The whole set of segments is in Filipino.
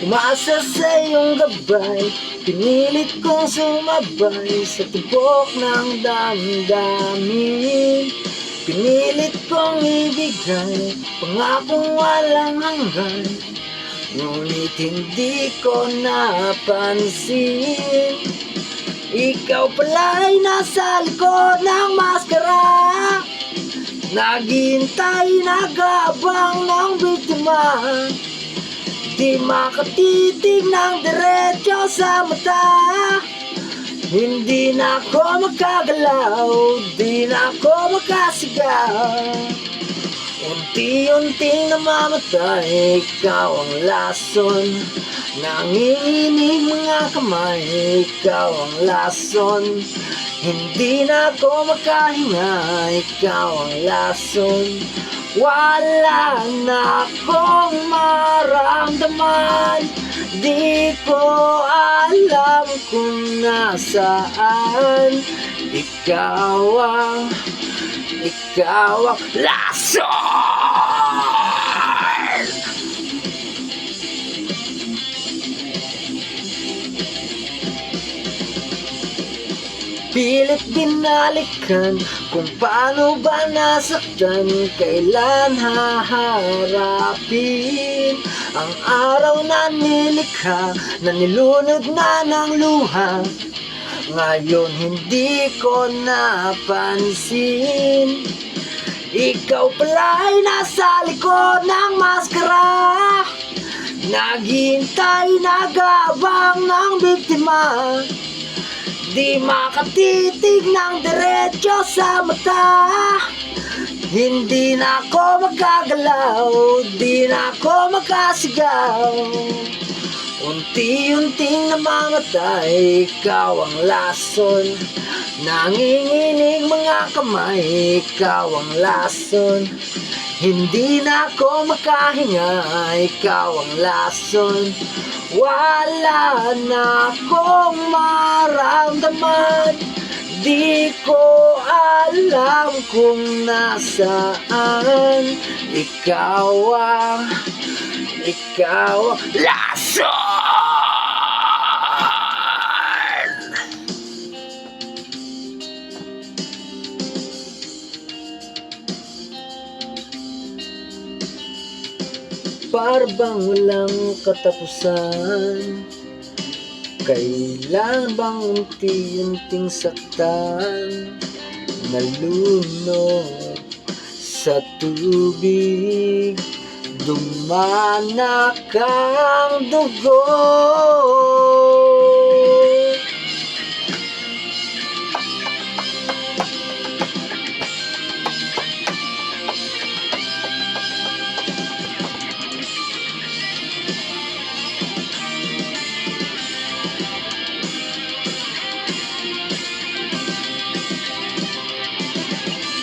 Umasa sa iyong gabay, pinilit kong sumabay sa tibok ng damdamin. Pinilit kong ibigay pangakong walang hanggan, ngunit hindi ko napansin. Ikaw pala'y nasa likod ng maskara, naghihintay, nag-aabang ng biktima. Di makatitig ng diretso sa mata. Hindi na ako makagalaw, di na ako makasigaw. Unti-unting namamatay, ikaw ang lason. Nanginginig mga kamay, ikaw ang lason. Hindi na ako makahinga, ikaw ang lason. Wala na akong maramdaman, di ko alam kung nasaan. Ikaw ang lason! Pilit binalikan kung paano ba nasaktan, kailan haharapin ang araw na nilikha, na nilunod na ng luha. Ngayon hindi ko napansin, ikaw pala'y nasa likod ng maskara, naghihintay, nag-aabang ng biktima. Di makatitig ng diretso sa mata. Hindi na ako makagalaw, di na ako makasigaw. Unti-unting namamatay, ikaw ang lason. Nanginginig mga kamay, ikaw ang lason. Hindi na ako makahinga, ikaw ang lason. Wala na akong maramdaman, di ko alam kung nasaan. Ikaw ang lason! Para bang walang katapusan, kailan bang unti-unting saktan, nalunod sa tubig, dumanak ang dugo.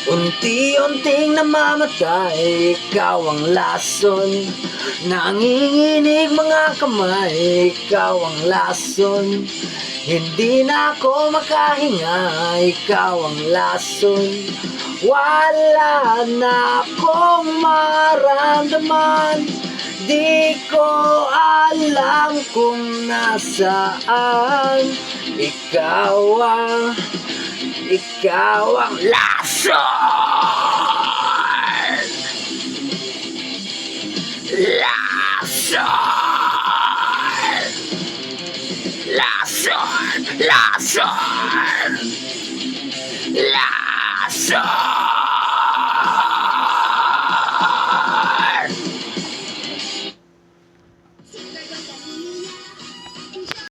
Unti-unting namamatay, ikaw ang lason. Nanginginig mga kamay, ikaw ang lason. Hindi na ako makahinga, ikaw ang lason. Wala na akong maramdaman, di ko alam kung nasaan. Ikaw ang lason! Lason! Lason! Lason! Lason!